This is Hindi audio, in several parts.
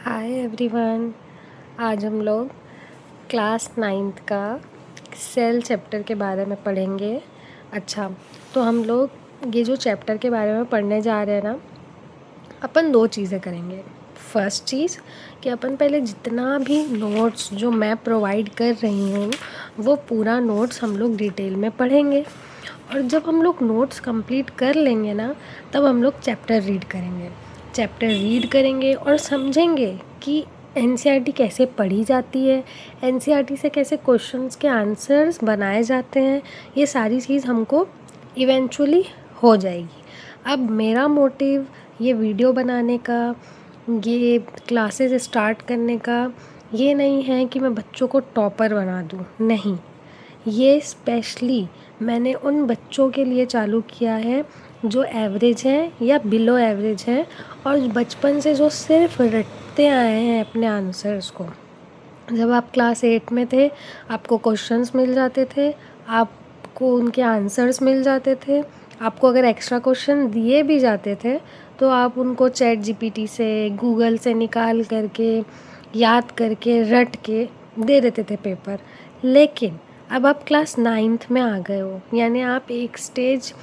Hi everyone. आज हम लोग क्लास 9th का सेल चैप्टर के बारे में पढ़ेंगे। अच्छा, तो हम लोग ये जो चैप्टर के बारे में पढ़ने जा रहे हैं ना, अपन दो चीज़ें करेंगे। फर्स्ट चीज़ कि अपन पहले जितना भी नोट्स जो मैं प्रोवाइड कर रही हूँ वो पूरा नोट्स हम लोग डिटेल में पढ़ेंगे, और जब हम लोग नोट्स कंप्लीट कर लेंगे ना, तब हम लोग चैप्टर रीड करेंगे और समझेंगे कि एनसीईआरटी कैसे पढ़ी जाती है, एनसीईआरटी से कैसे क्वेश्चंस के आंसर्स बनाए जाते हैं। ये सारी चीज़ हमको इवेंचुअली हो जाएगी। अब मेरा मोटिव ये वीडियो बनाने का, ये क्लासेस स्टार्ट करने का ये नहीं है कि मैं बच्चों को टॉपर बना दूँ, नहीं। ये स्पेशली मैंने उन बच्चों के लिए चालू किया है जो एवरेज हैं या बिलो एवरेज हैं, और बचपन से जो सिर्फ रटते आए हैं अपने आंसर्स को। जब आप क्लास 8 में थे, आपको क्वेश्चंस मिल जाते थे, आपको उनके आंसर्स मिल जाते थे। आपको अगर एक्स्ट्रा क्वेश्चन दिए भी जाते थे तो आप उनको चैट जीपीटी से, गूगल से निकाल करके, याद करके, रट के दे देते थे पेपर। लेकिन अब आप क्लास 9th में आ गए हो, यानी आप एक स्टेज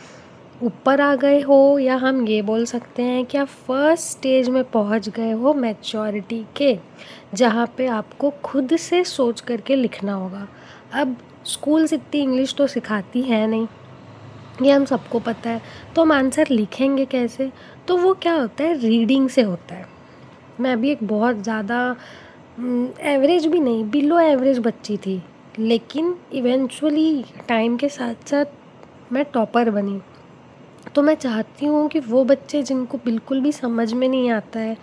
ऊपर आ गए हो, या हम ये बोल सकते हैं कि आप फर्स्ट स्टेज में पहुंच गए हो मैच्योरिटी के, जहाँ पे आपको खुद से सोच करके लिखना होगा। अब स्कूल्स इतनी इंग्लिश तो सिखाती है नहीं, ये हम सबको पता है। तो हम आंसर लिखेंगे कैसे? तो वो क्या होता है, रीडिंग से होता है। मैं भी एक बहुत ज़्यादा एवरेज भी नहीं, बिलो एवरेज बच्ची थी, लेकिन इवेंचुअली टाइम के साथ साथ मैं टॉपर बनी। तो मैं चाहती हूँ कि वो बच्चे जिनको बिल्कुल भी समझ में नहीं आता है,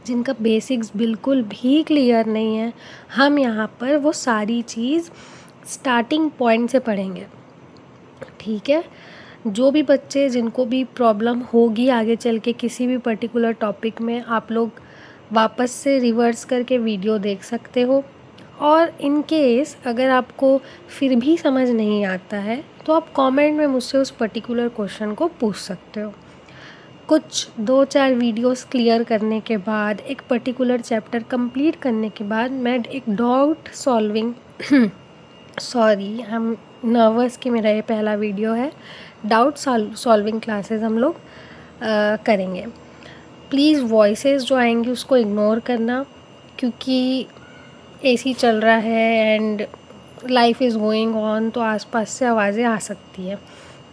जिनका बेसिक्स बिल्कुल भी क्लियर नहीं है, हम यहाँ पर वो सारी चीज़ स्टार्टिंग पॉइंट से पढ़ेंगे, ठीक है। जो भी बच्चे जिनको भी प्रॉब्लम होगी आगे चल के किसी भी पर्टिकुलर टॉपिक में, आप लोग वापस से रिवर्स करके वीडियो देख सकते हो। और इन केस अगर आपको फिर भी समझ नहीं आता है तो आप कमेंट में मुझसे उस पर्टिकुलर क्वेश्चन को पूछ सकते हो। कुछ 2-4 वीडियोस क्लियर करने के बाद, एक पर्टिकुलर चैप्टर कंप्लीट करने के बाद, मैं एक डाउट सॉल्विंग सॉरी, हम नर्वस कि मेरा ये पहला वीडियो है। डाउट सॉल्विंग क्लासेस हम लोग करेंगे। प्लीज़ वॉइसेस जो आएंगी उसको इग्नोर करना, क्योंकि एसी चल रहा है and life is going on, तो आसपास से आवाज़ें आ सकती है।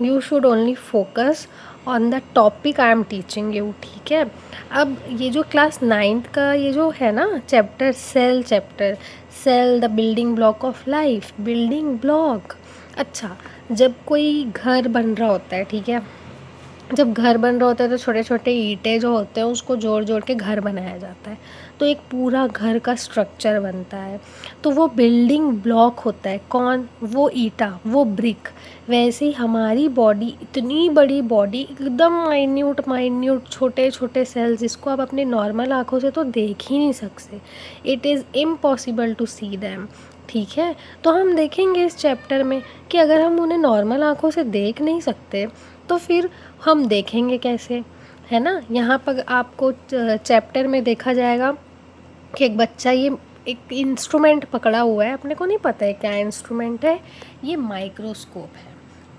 You should only focus on the topic I am teaching you, ठीक है। अब ये जो क्लास 9th का ये जो है ना chapter, cell the building block of life, building block. अच्छा, जब कोई घर बन रहा होता है, ठीक है, जब घर बन रहा होता है तो छोटे छोटे ईंटें जो होते हैं उसको जोड़ जोड़ के घर बनाया जाता है, तो एक पूरा घर का स्ट्रक्चर बनता है। तो वो बिल्डिंग ब्लॉक होता है कौन? वो ईंटा, वो ब्रिक। वैसे ही हमारी बॉडी, इतनी बड़ी बॉडी, एकदम माइन्यूट छोटे छोटे सेल्स, जिसको आप अपनी नॉर्मल आँखों से तो देख ही नहीं सकते। It is impossible to see them, ठीक है। तो हम देखेंगे इस चैप्टर में कि अगर हम उन्हें नॉर्मल आँखों से देख नहीं सकते तो फिर हम देखेंगे कैसे, है ना। यहाँ पर आपको चैप्टर में देखा जाएगा कि एक बच्चा ये एक इंस्ट्रूमेंट पकड़ा हुआ है, अपने को नहीं पता है क्या इंस्ट्रूमेंट है, ये माइक्रोस्कोप है,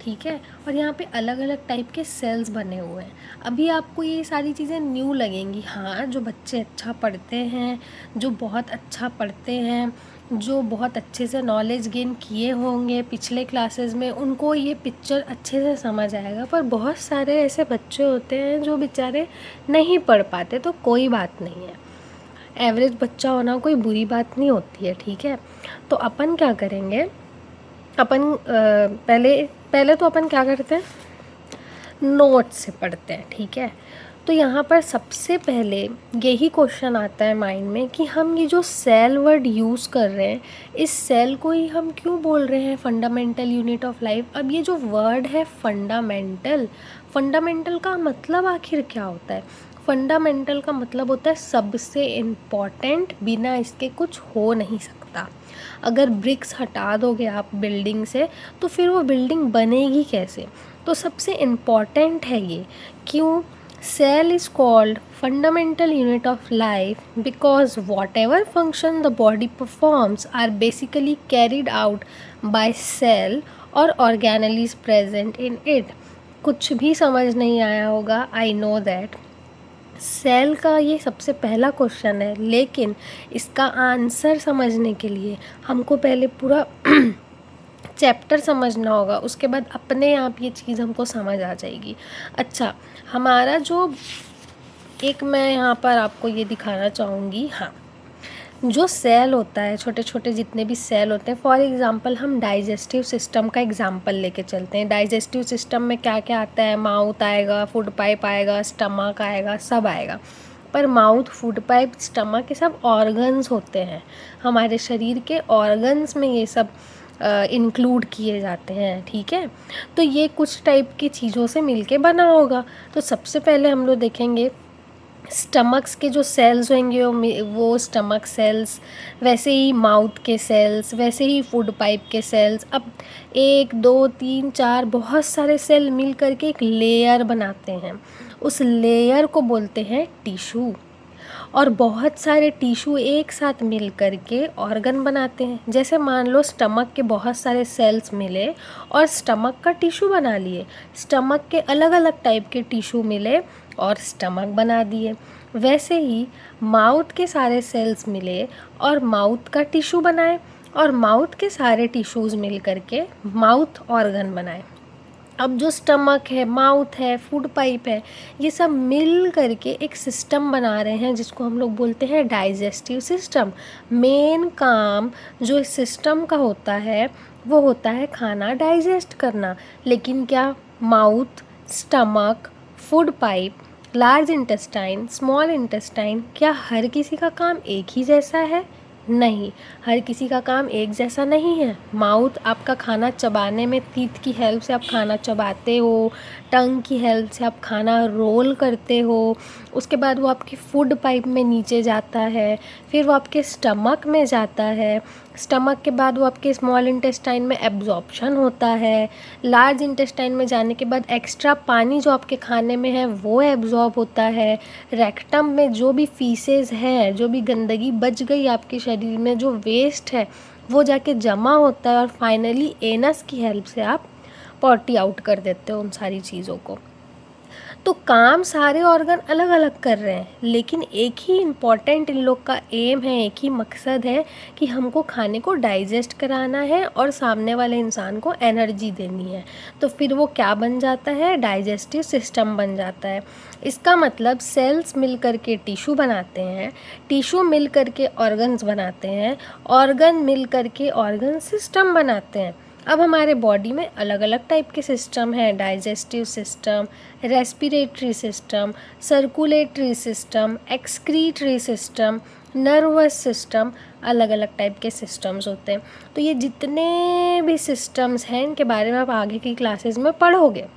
ठीक है। और यहाँ पे अलग अलग टाइप के सेल्स बने हुए हैं। अभी आपको ये सारी चीज़ें न्यू लगेंगी, हाँ। जो बच्चे अच्छा पढ़ते हैं, जो बहुत अच्छा पढ़ते हैं, जो बहुत अच्छे से नॉलेज गेन किए होंगे पिछले क्लासेस में, उनको ये पिक्चर अच्छे से समझ आएगा। पर बहुत सारे ऐसे बच्चे होते हैं जो बेचारे नहीं पढ़ पाते, तो कोई बात नहीं है। एवरेज बच्चा होना कोई बुरी बात नहीं होती है, ठीक है। तो अपन क्या करेंगे, अपन पहले तो अपन क्या करते हैं, नोट से पढ़ते हैं, ठीक है। तो यहाँ पर सबसे पहले यही क्वेश्चन आता है माइंड में कि हम ये जो सेल वर्ड यूज़ कर रहे हैं, इस सेल को ही हम क्यों बोल रहे हैं फंडामेंटल यूनिट ऑफ लाइफ। अब ये जो वर्ड है फंडामेंटल, फंडामेंटल का मतलब आखिर क्या होता है? फंडामेंटल का मतलब होता है सबसे इम्पॉर्टेंट, बिना इसके कुछ हो नहीं सकता। अगर ब्रिक्स हटा दोगे आप बिल्डिंग से तो फिर वो बिल्डिंग बनेगी कैसे? तो सबसे इम्पॉर्टेंट है ये। क्यों? Cell is called fundamental unit of life because whatever function the body performs are basically carried out by cell or organelles present in it. कुछ भी समझ नहीं आया होगा, आई नो दैट। सेल का ये सबसे पहला क्वेश्चन है, लेकिन इसका आंसर समझने के लिए हमको पहले पूरा चैप्टर समझना होगा, उसके बाद अपने आप ये चीज़ हमको समझ आ जाएगी। अच्छा, हमारा जो एक मैं यहाँ पर आपको ये दिखाना चाहूँगी, हाँ, जो सेल होता है, छोटे छोटे जितने भी सेल होते हैं, फॉर एग्ज़ाम्पल हम डाइजेस्टिव सिस्टम का एग्ज़ाम्पल लेके चलते हैं। डाइजेस्टिव सिस्टम में क्या क्या आता है? माउथ आएगा, फूड पाइप आएगा, स्टमक आएगा, सब आएगा। पर माउथ, फूड पाइप, स्टमक ये सब ऑर्गन्स होते हैं, हमारे शरीर के ऑर्गन्स में ये सब इंक्लूड किए जाते हैं, ठीक है। तो ये कुछ टाइप की चीज़ों से मिलके बना होगा। तो सबसे पहले हम लोग देखेंगे स्टमक्स के जो सेल्स होंगे वो स्टमक सेल्स, वैसे ही माउथ के सेल्स, वैसे ही फूड पाइप के सेल्स। अब 1 2 3 4 बहुत सारे सेल मिल करके एक लेयर बनाते हैं, उस लेयर को बोलते हैं टिश्यू। और बहुत सारे टिश्यू एक साथ मिल करके ऑर्गन बनाते हैं। जैसे मान लो स्टमक के बहुत सारे सेल्स मिले और स्टमक का टिश्यू बना लिए, स्टमक के अलग अलग टाइप के टिश्यू मिले और स्टमक बना दिए। वैसे ही माउथ के सारे सेल्स मिले और माउथ का टिश्यू बनाए, और माउथ के सारे टिश्यूज़ मिल करके माउथ ऑर्गन बनाए। अब जो स्टमक है, माउथ है, फूड पाइप है, ये सब मिल करके एक सिस्टम बना रहे हैं जिसको हम लोग बोलते हैं डाइजेस्टिव सिस्टम। मेन काम जो इस सिस्टम का होता है वो होता है खाना डाइजेस्ट करना। लेकिन क्या mouth, stomach, food pipe, large intestine, small intestine, क्या हर किसी का काम एक ही जैसा है? नहीं, हर किसी का काम एक जैसा नहीं है। माउथ आपका खाना चबाने में टीथ की हेल्प से आप खाना चबाते हो, टंग की हेल्प से आप खाना रोल करते हो, उसके बाद वो आपकी फूड पाइप में नीचे जाता है, फिर वो आपके स्टमक में जाता है, स्टमक के बाद वो आपके स्मॉल इंटेस्टाइन में एब्जॉर्प्शन होता है, लार्ज इंटेस्टाइन में जाने के बाद एक्स्ट्रा पानी जो आपके खाने में है वो एब्जॉर्ब होता है, रेक्टम में जो भी फीसेस है, जो भी गंदगी बच गई आपके शरीर में, जो वेस्ट है वो जाके जमा होता है, और फाइनली एनस की हेल्प से आप पॉटी आउट कर देते हो उन सारी चीज़ों को। तो काम सारे ऑर्गन अलग अलग कर रहे हैं, लेकिन एक ही इम्पॉर्टेंट इन लोग का एम है, एक ही मकसद है कि हमको खाने को डाइजेस्ट कराना है और सामने वाले इंसान को एनर्जी देनी है। तो फिर वो क्या बन जाता है? डाइजेस्टिव सिस्टम बन जाता है। इसका मतलब सेल्स मिल करके टिश्यू बनाते हैं, टिश्यू मिल करके ऑर्गन्स बनाते हैं, ऑर्गन मिल करके ऑर्गन सिस्टम बनाते हैं। अब हमारे बॉडी में अलग अलग टाइप के सिस्टम हैं, digestive system, respiratory system, circulatory system, excretory system, nervous system, अलग अलग टाइप के सिस्टम्स होते हैं। तो ये जितने भी सिस्टम्स हैं इनके बारे में आप आगे की क्लासेस में पढ़ोगे,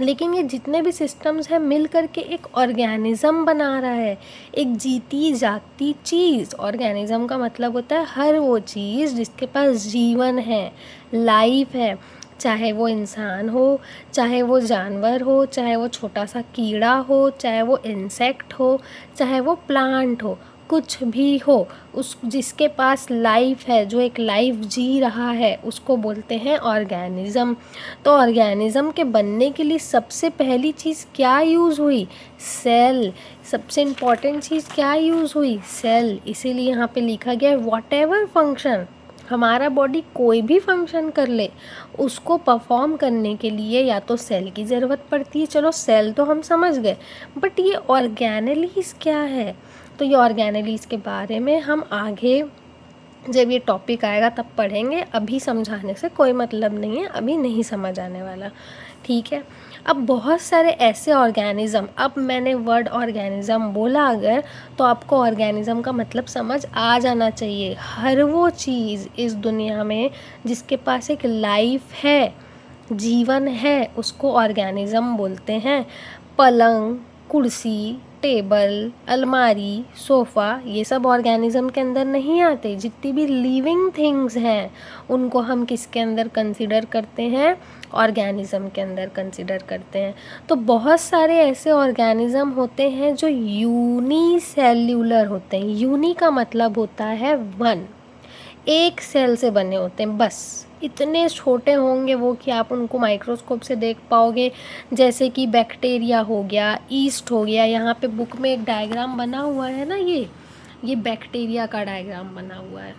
लेकिन ये जितने भी सिस्टम्स हैं मिल करके एक ऑर्गेनिज़म बना रहा है, एक जीती जागती चीज़। ऑर्गेनिज़म का मतलब होता है हर वो चीज़ जिसके पास जीवन है, लाइफ है, चाहे वो इंसान हो, चाहे वो जानवर हो, चाहे वो छोटा सा कीड़ा हो, चाहे वो इंसेक्ट हो, चाहे वो प्लांट हो, कुछ भी हो, उस जिसके पास लाइफ है, जो एक लाइफ जी रहा है, उसको बोलते हैं ऑर्गेनिज़म। तो ऑर्गेनिज़म के बनने के लिए सबसे पहली चीज़ क्या यूज़ हुई? सेल। सबसे इम्पॉर्टेंट चीज़ क्या यूज़ हुई? सेल। इसीलिए यहाँ पे लिखा गया है व्हाटएवर फंक्शन, हमारा बॉडी कोई भी फंक्शन कर ले, उसको परफॉर्म करने के लिए या तो सेल की ज़रूरत पड़ती है। चलो सेल तो हम समझ गए, बट ये ऑर्गेनेलीज़ क्या है? तो ये ऑर्गेनेलीज़ के बारे में हम आगे जब ये टॉपिक आएगा तब पढ़ेंगे। अभी समझाने से कोई मतलब नहीं है, अभी नहीं समझ आने वाला, ठीक है। अब बहुत सारे ऐसे ऑर्गेनिज़म, अब मैंने वर्ड ऑर्गेनिज़म बोला अगर, तो आपको ऑर्गेनिज़म का मतलब समझ आ जाना चाहिए। हर वो चीज़ इस दुनिया में जिसके पास एक लाइफ है, जीवन है, उसको ऑर्गेनिज़म बोलते हैं। पलंग, कुर्सी, टेबल, अलमारी, सोफ़ा, ये सब ऑर्गेनिज्म के अंदर नहीं आते। जितनी भी लिविंग थिंग्स हैं उनको हम किसके अंदर कंसिडर करते हैं? ऑर्गेनिज्म के अंदर कंसिडर करते हैं। तो बहुत सारे ऐसे ऑर्गेनिज्म होते हैं जो यूनिसेल्यूलर होते हैं। यूनि का मतलब होता है वन, एक सेल से बने होते हैं, बस इतने छोटे होंगे वो कि आप उनको माइक्रोस्कोप से देख पाओगे। जैसे कि बैक्टीरिया हो गया, ईस्ट हो गया। यहाँ पे बुक में एक डायग्राम बना हुआ है ना, ये बैक्टीरिया का डायग्राम बना हुआ है,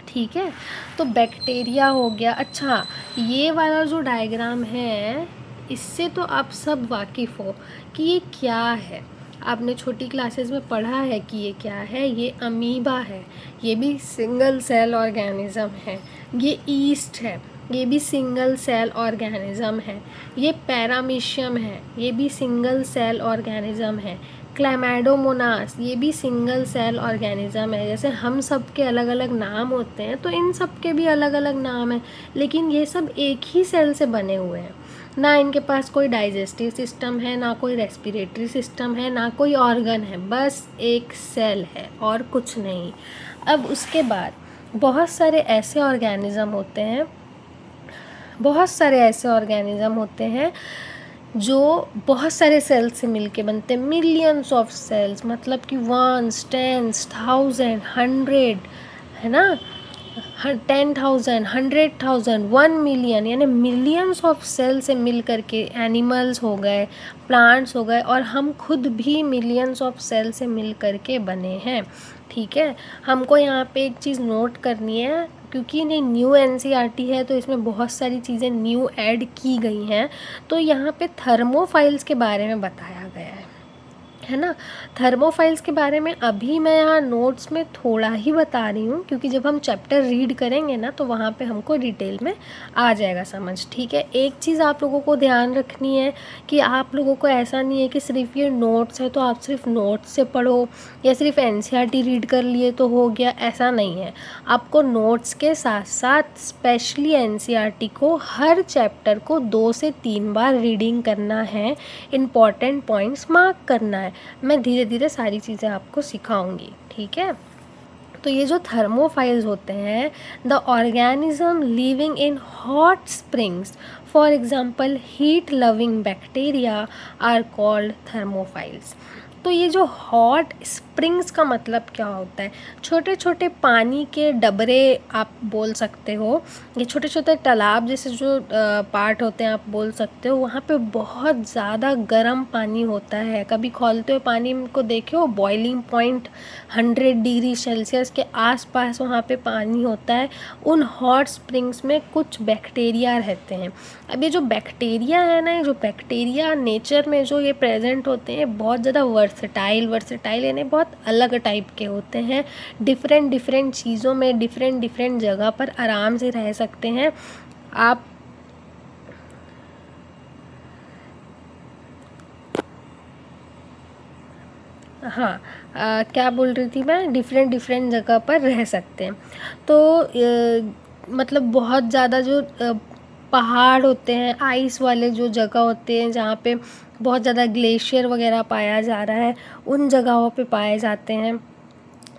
ठीक है। तो बैक्टीरिया हो गया। अच्छा, ये वाला जो डायग्राम है इससे तो आप सब वाकिफ़ हो कि ये क्या है। आपने छोटी क्लासेस में पढ़ा है कि ये क्या है। ये अमीबा है, ये भी सिंगल सेल ऑर्गेनिज्म है। ये ईस्ट है, ये भी सिंगल सेल ऑर्गेनिज्म है। ये पैरामीशियम है, ये भी सिंगल सेल ऑर्गेनिज्म है। क्लैमाइडोमोनास, ये भी सिंगल सेल ऑर्गेनिज्म है। जैसे हम सब के अलग अलग नाम होते हैं तो इन सब के भी अलग अलग नाम हैं, लेकिन ये सब एक ही सेल से बने हुए हैं। ना इनके पास कोई डाइजेस्टिव सिस्टम है, ना कोई रेस्पिरेटरी सिस्टम है, ना कोई ऑर्गन है, बस एक सेल है और कुछ नहीं। अब उसके बाद बहुत सारे ऐसे ऑर्गेनिज्म होते हैं जो बहुत सारे सेल्स से मिलके बनते हैं। मिलियंस ऑफ सेल्स, मतलब कि 1, 10, 1000, 100, है ना, 10,000, 100,000, 1 मिलियन, यानी मिलियंस ऑफ सेल से मिल करके एनिमल्स हो गए, प्लांट्स हो गए, और हम खुद भी मिलियंस ऑफ सेल से मिल करके बने हैं, ठीक है। हमको यहाँ पे एक चीज़ नोट करनी है, क्योंकि ये न्यू एनसीईआरटी है तो इसमें बहुत सारी चीज़ें न्यू ऐड की गई हैं। तो यहाँ पे थर्मोफाइल्स के बारे में बताया गया है ना। थर्मोफाइल्स के बारे में अभी मैं यहाँ नोट्स में थोड़ा ही बता रही हूँ, क्योंकि जब हम चैप्टर रीड करेंगे ना तो वहाँ पे हमको डिटेल में आ जाएगा समझ, ठीक है। एक चीज़ आप लोगों को ध्यान रखनी है कि आप लोगों को ऐसा नहीं है कि सिर्फ ये नोट्स है तो आप सिर्फ नोट्स से पढ़ो, या सिर्फ एनसीईआरटी रीड कर लिए तो हो गया, ऐसा नहीं है। आपको नोट्स के साथ साथ स्पेशली एनसीईआरटी को हर चैप्टर को 2 से 3 बार रीडिंग करना है, इम्पॉर्टेंट पॉइंट्स मार्क करना है। मैं धीरे धीरे सारी चीज़ें आपको सिखाऊंगी, ठीक है। तो ये जो थर्मोफाइल्स होते हैं, the organism living in hot springs, for example heat loving bacteria, are called thermophiles. तो ये जो हॉट स्प्रिंग्स का मतलब क्या होता है? छोटे छोटे पानी के डबरे आप बोल सकते हो, ये छोटे छोटे तालाब जैसे जो पार्ट होते हैं आप बोल सकते हो। वहाँ पे बहुत ज़्यादा गर्म पानी होता है। कभी खोलते हुए पानी को देखे हो, बॉइलिंग पॉइंट 100 डिग्री सेल्सियस के आसपास वहाँ पे पानी होता है। उन हॉट स्प्रिंग्स में कुछ बैक्टीरिया रहते हैं। अब ये जो बैक्टीरिया है ना, ये जो बैक्टीरिया नेचर में जो ये प्रेजेंट होते हैं, बहुत ज़्यादा वर्सेटाइल यानी बहुत अलग टाइप के होते हैं। डिफरेंट चीज़ों में डिफरेंट जगह पर आराम से रह सकते हैं। आप हाँ, क्या बोल रही थी मैं, डिफरेंट जगह पर रह सकते हैं। तो मतलब बहुत ज़्यादा जो पहाड़ होते हैं, आइस वाले जो जगह होते हैं जहाँ पे बहुत ज़्यादा ग्लेशियर वगैरह पाया जा रहा है, उन जगहों पे पाए जाते हैं,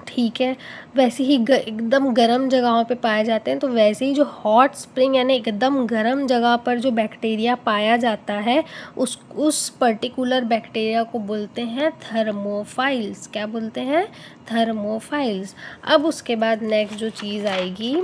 ठीक है। वैसे ही एकदम गर्म जगहों पे पाए जाते हैं। तो वैसे ही जो हॉट स्प्रिंग यानी एकदम गर्म जगह पर जो बैक्टीरिया पाया जाता है, उस पर्टिकुलर बैक्टीरिया को बोलते हैं थर्मोफाइल्स। क्या बोलते हैं? थर्मोफाइल्स। अब उसके बाद नेक्स्ट जो चीज़ आएगी,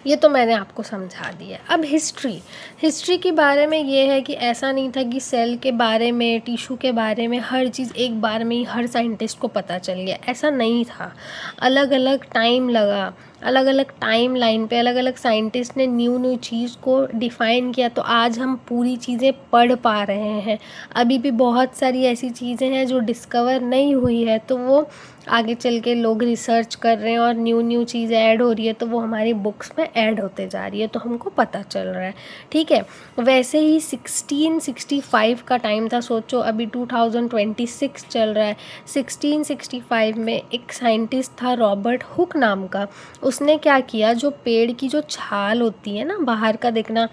ये तो मैंने आपको समझा दिया। अब हिस्ट्री के बारे में ये है कि ऐसा नहीं था कि सेल के बारे में, टिश्यू के बारे में हर चीज़ एक बार में ही हर साइंटिस्ट को पता चल गया, ऐसा नहीं था। अलग अलग टाइम लगा, अलग अलग टाइम लाइन पे अलग अलग साइंटिस्ट ने न्यू चीज़ को डिफ़ाइन किया, तो आज हम पूरी चीज़ें पढ़ पा रहे हैं। अभी भी बहुत सारी ऐसी चीज़ें हैं जो डिस्कवर नहीं हुई है, तो वो आगे चल के लोग रिसर्च कर रहे हैं और न्यू चीज़ें ऐड हो रही है, तो वो हमारी बुक्स में ऐड होते जा रही है, तो हमको पता चल रहा है, ठीक है। वैसे ही 1665 का टाइम था। सोचो अभी 2026 चल रहा है। 1665 में एक साइंटिस्ट था रॉबर्ट हुक नाम का। उसने क्या किया, जो पेड़ की जो छाल होती है ना, बाहर का देखना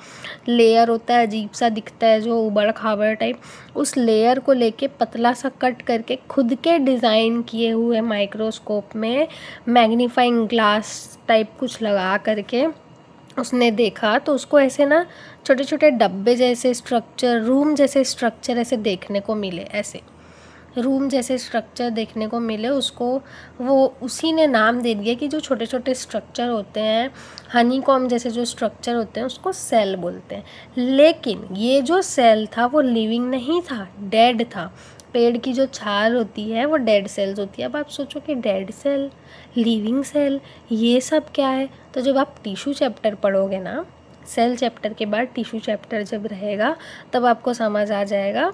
लेयर होता है, अजीब सा दिखता है जो उबड़ खाबड़ टाइप, उस लेयर को लेके पतला सा कट करके खुद के डिज़ाइन किए हुए माइक्रोस्कोप में मैग्नीफाइंग ग्लास टाइप कुछ लगा करके उसने देखा, तो उसको ऐसे ना छोटे छोटे डब्बे जैसे स्ट्रक्चर, रूम जैसे स्ट्रक्चर ऐसे देखने को मिले, ऐसे रूम जैसे स्ट्रक्चर देखने को मिले उसको। वो उसी ने नाम दे दिया कि जो छोटे छोटे स्ट्रक्चर होते हैं, हनीकॉम जैसे जो स्ट्रक्चर होते हैं, उसको सेल बोलते हैं। लेकिन ये जो सेल था वो लिविंग नहीं था, डेड था। पेड़ की जो छाल होती है वो डेड सेल्स होती है। अब आप सोचो कि डेड सेल, लिविंग सेल, ये सब क्या है? तो जब आप टिश्यू चैप्टर पढ़ोगे ना, सेल चैप्टर के बाद टिश्यू चैप्टर जब रहेगा, तब आपको समझ आ जाएगा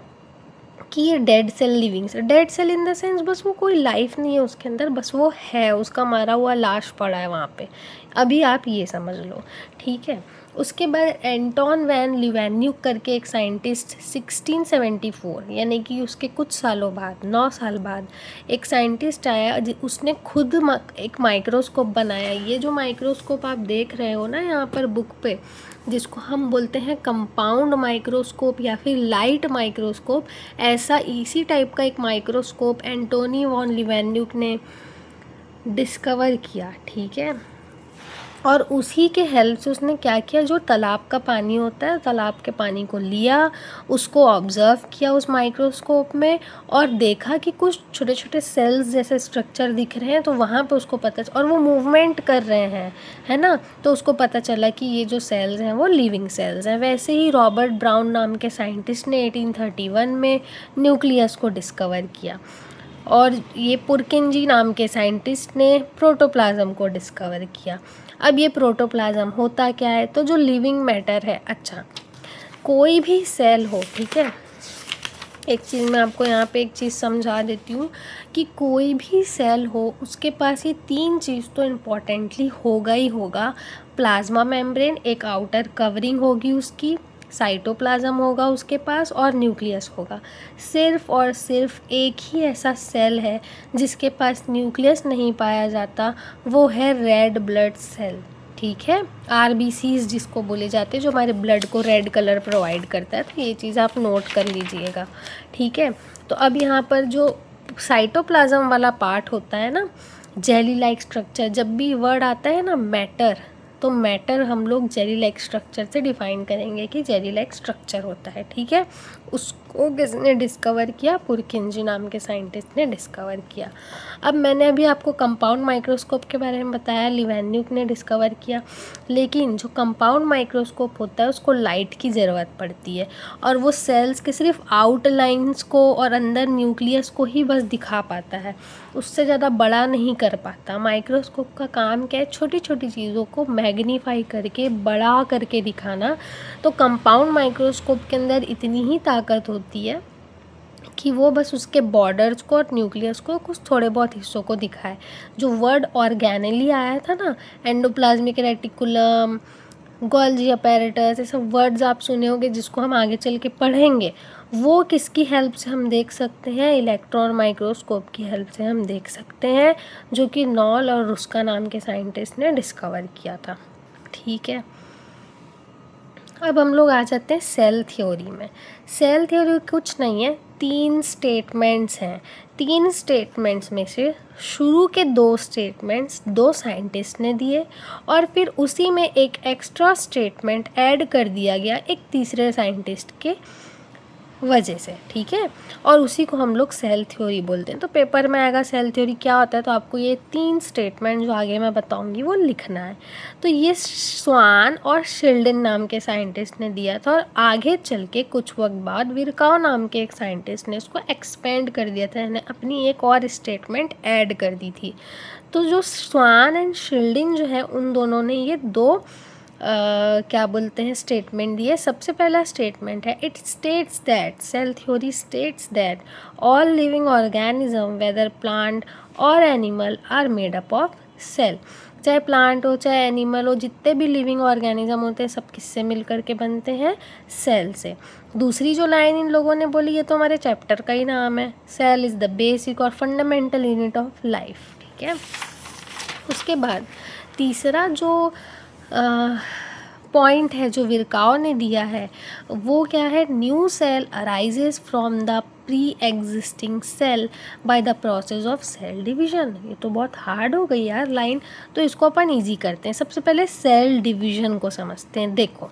कि ये dead cell, living cell. Dead cell in the sense बस वो कोई लाइफ नहीं है उसके अंदर, बस वो है, उसका मरा हुआ लाश पड़ा है वहाँ पे। अभी आप ये समझ लो, ठीक है। उसके बाद एंटोन वैन लीवेन्यूक करके एक साइंटिस्ट 1674 यानी कि उसके कुछ सालों बाद, 9 साल बाद, एक साइंटिस्ट आया, उसने खुद एक माइक्रोस्कोप बनाया। ये जो माइक्रोस्कोप आप देख रहे हो ना यहाँ पर बुक पे, जिसको हम बोलते हैं कंपाउंड माइक्रोस्कोप या फिर लाइट माइक्रोस्कोप, ऐसा इसी टाइप का एक माइक्रोस्कोप एंटोनी वॉन लीवेन्यूक ने डिस्कवर किया, ठीक है। और उसी के हेल्प से उसने क्या किया, जो तालाब का पानी होता है, तालाब के पानी को लिया, उसको ऑब्ज़र्व किया उस माइक्रोस्कोप में और देखा कि कुछ छोटे छोटे सेल्स जैसे स्ट्रक्चर दिख रहे हैं, तो वहाँ पे उसको पता, और वो मूवमेंट कर रहे हैं, है ना, तो उसको पता चला कि ये जो सेल्स हैं वो लिविंग सेल्स हैं। वैसे ही रॉबर्ट ब्राउन नाम के साइंटिस्ट ने 1831 में न्यूक्लियस को डिस्कवर किया, और ये पुरकिंजी नाम के साइंटिस्ट ने प्रोटोप्लाज्म को डिस्कवर किया। अब ये प्रोटोप्लाज्म होता क्या है, तो जो लिविंग मैटर है, अच्छा कोई भी सेल हो, ठीक है, एक चीज़ मैं आपको यहाँ पे एक चीज़ समझा देती हूँ कि कोई भी सेल हो उसके पास ये 3 चीज़ तो इम्पॉर्टेंटली होगा ही होगा। प्लाज्मा मेम्ब्रेन, एक आउटर कवरिंग होगी उसकी, साइटोप्लाज्म होगा उसके पास, और न्यूक्लियस होगा। सिर्फ और सिर्फ एक ही ऐसा सेल है जिसके पास न्यूक्लियस नहीं पाया जाता, वो है रेड ब्लड सेल, ठीक है। RBCs जिसको बोले जाते हैं, जो हमारे ब्लड को रेड कलर प्रोवाइड करता है। तो ये चीज़ आप नोट कर लीजिएगा, ठीक है। तो अब यहाँ पर जो साइटोप्लाज्म वाला पार्ट होता है ना, जेली लाइक स्ट्रक्चर, जब भी वर्ड आता है ना मैटर, तो मैटर हम लोग जेली लाइक स्ट्रक्चर से डिफाइन करेंगे कि जेली लाइक स्ट्रक्चर होता है, ठीक है। उसको किसने डिस्कवर किया? पुरकिंजी नाम के साइंटिस्ट ने डिस्कवर किया। अब मैंने अभी आपको कंपाउंड माइक्रोस्कोप के बारे में बताया, लीवेन्यूक ने डिस्कवर किया, लेकिन जो कंपाउंड माइक्रोस्कोप होता है उसको लाइट की ज़रूरत पड़ती है, और वो सेल्स के सिर्फ आउटलाइंस को और अंदर न्यूक्लियस को ही बस दिखा पाता है, उससे ज़्यादा बड़ा नहीं कर पाता। माइक्रोस्कोप का काम क्या है? छोटी छोटी चीज़ों को मैग्नीफाई करके बड़ा करके दिखाना। तो कंपाउंड माइक्रोस्कोप के अंदर इतनी ही ताकत होती है कि वो बस उसके बॉर्डर्स को और न्यूक्लियस को, कुछ थोड़े बहुत हिस्सों को दिखाए। जो वर्ड ऑर्गेनेली आया था ना, एंडोप्लाज्मिक रेटिकुलम, गोल्जी अपैरेटस, ये सब वर्ड्स आप सुने होंगे जिसको हम आगे चल के पढ़ेंगे, वो किसकी हेल्प से हम देख सकते हैं? इलेक्ट्रॉन माइक्रोस्कोप की हेल्प से हम देख सकते हैं, जो कि नॉल और रुस्का नाम के साइंटिस्ट ने डिस्कवर किया था, ठीक है। अब हम लोग आ जाते हैं सेल थ्योरी में। सेल थ्योरी कुछ नहीं है, 3 स्टेटमेंट्स हैं। 3 स्टेटमेंट्स में से शुरू के 2 स्टेटमेंट्स 2 साइंटिस्ट ने दिए, और फिर उसी में एक एक्स्ट्रा स्टेटमेंट ऐड कर दिया गया एक तीसरे साइंटिस्ट के वजह से, ठीक है। और उसी को हम लोग सेल थ्योरी बोलते हैं। तो पेपर में आएगा सेल थ्योरी क्या होता है, तो आपको ये 3 स्टेटमेंट जो आगे मैं बताऊंगी वो लिखना है। तो ये स्वान और शिल्डन नाम के साइंटिस्ट ने दिया था, और आगे चल के कुछ वक्त बाद विरकाउ नाम के एक साइंटिस्ट ने उसको एक्सपेंड कर दिया था, यानी अपनी एक और स्टेटमेंट ऐड कर दी थी। तो जो स्वान एंड शिल्डन जो है, उन दोनों ने ये 2 क्या बोलते हैं स्टेटमेंट दिए। सबसे पहला स्टेटमेंट है, it states that, cell theory states that all living organism whether plant और animal are made up of cell. चाहे प्लांट हो चाहे एनिमल हो, जितने भी लिविंग ऑर्गेनिज्म होते हैं सब किससे मिल करके बनते हैं? सेल से। दूसरी जो लाइन इन लोगों ने बोली, ये तो हमारे चैप्टर का ही नाम है, सेल इज़ द बेसिक और फंडामेंटल यूनिट ऑफ लाइफ, ठीक है। उसके बाद तीसरा जो पॉइंट है जो विर्काओ ने दिया है वो क्या है, new cell arises from the pre existing cell by the process of cell division. ये तो बहुत हार्ड हो गई यार लाइन, तो इसको अपन ईजी करते हैं। सबसे पहले सेल डिवीजन को समझते हैं। देखो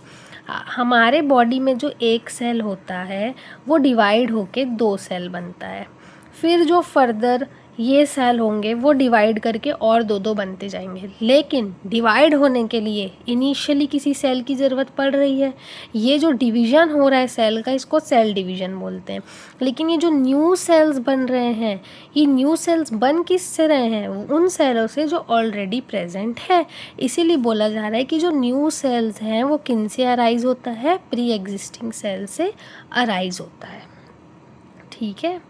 हमारे बॉडी में जो एक सेल होता है वो डिवाइड होके 2 सेल बनता है, फिर जो फर्दर ये सेल होंगे वो डिवाइड करके और 2 बनते जाएंगे। लेकिन डिवाइड होने के लिए इनिशियली किसी सेल की ज़रूरत पड़ रही है। ये जो डिवीज़न हो रहा है सेल का, इसको सेल डिवीज़न बोलते हैं। लेकिन ये जो न्यू सेल्स बन रहे हैं, ये न्यू सेल्स बन किससे रहे हैं, उन सेलों से जो ऑलरेडी प्रेजेंट है। इसीलिए बोला जा रहा है कि जो न्यू सेल्स हैं वो किन से अराइज होता है, प्री एग्जिस्टिंग सेल से अराइज होता है। ठीक है,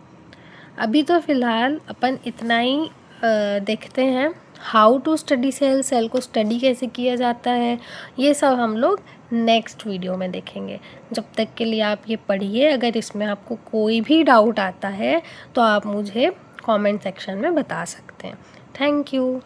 अभी तो फ़िलहाल अपन इतना ही देखते हैं। How to study cell, cell को स्टडी कैसे किया जाता है, ये सब हम लोग नेक्स्ट वीडियो में देखेंगे। जब तक के लिए आप ये पढ़िए। अगर इसमें आपको कोई भी डाउट आता है तो आप मुझे कमेंट सेक्शन में बता सकते हैं। Thank you.